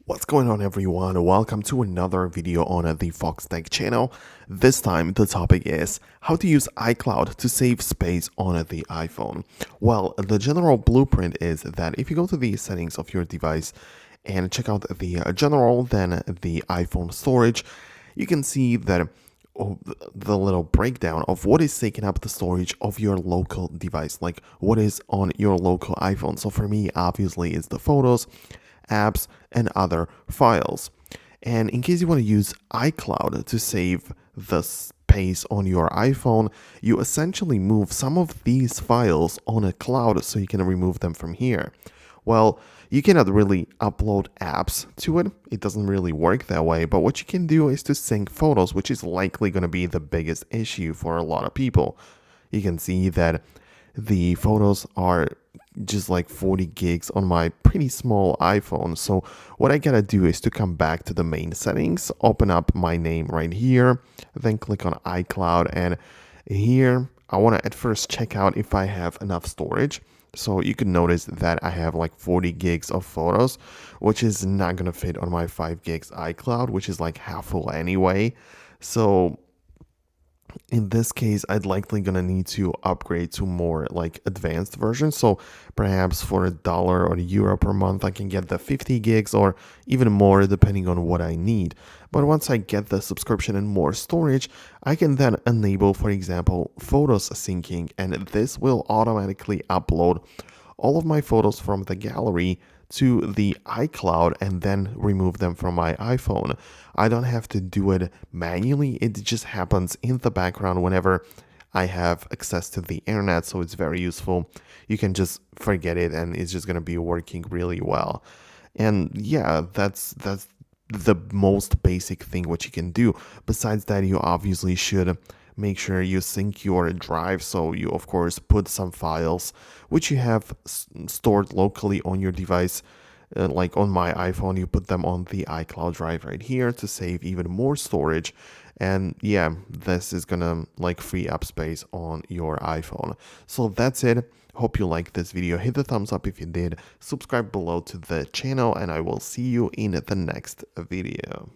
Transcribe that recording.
What's going on, everyone? Welcome to another video on the Foxtecc channel. This time the topic is how to use iCloud to save space on the iPhone. Well, the general blueprint is that if you go to the settings of your device and check out the general, then the iPhone storage, you can see that the little breakdown of what is taking up the storage of your local device, like what is on your local iPhone. So for me, obviously, it's the photos, apps, and other files. And in case you want to use iCloud to save the space on your iPhone, you essentially move some of these files on a cloud so you can remove them from here. Well, you cannot really upload apps to it. It doesn't really work that way. But what you can do is to sync photos, which is likely going to be the biggest issue for a lot of people. You can see that the photos are just like 40 gigs on my pretty small iPhone. So what I gotta do is to come back to the main settings, open up my name right here, then click on iCloud, and here I want to at first check out if I have enough storage. So you can notice that I have like 40 gigs of photos, which is not gonna fit on my 5 gigs iCloud, which is like half full anyway. So in this case, I'd likely gonna need to upgrade to more like advanced version. So perhaps for $1 or euro per month, I can get the 50 gigs or even more depending on what I need. But once I get the subscription and more storage, I can then enable, for example, photos syncing, and this will automatically upload all of my photos from the gallery to the iCloud and then remove them from my iPhone. I don't have to do it manually. It just happens in the background whenever I have access to the internet, so it's very useful. You can just forget it and it's just going to be working really well. And yeah, that's the most basic thing what you can do. Besides that, you obviously should make sure you sync your drive, so you of course put some files which you have stored locally on your device. Like on my iPhone, you put them on the iCloud drive right here to save even more storage. And yeah, this is gonna like free up space on your iPhone. So that's it. Hope you liked this video. Hit the thumbs up if you did, subscribe below to the channel, and I will see you in the next video.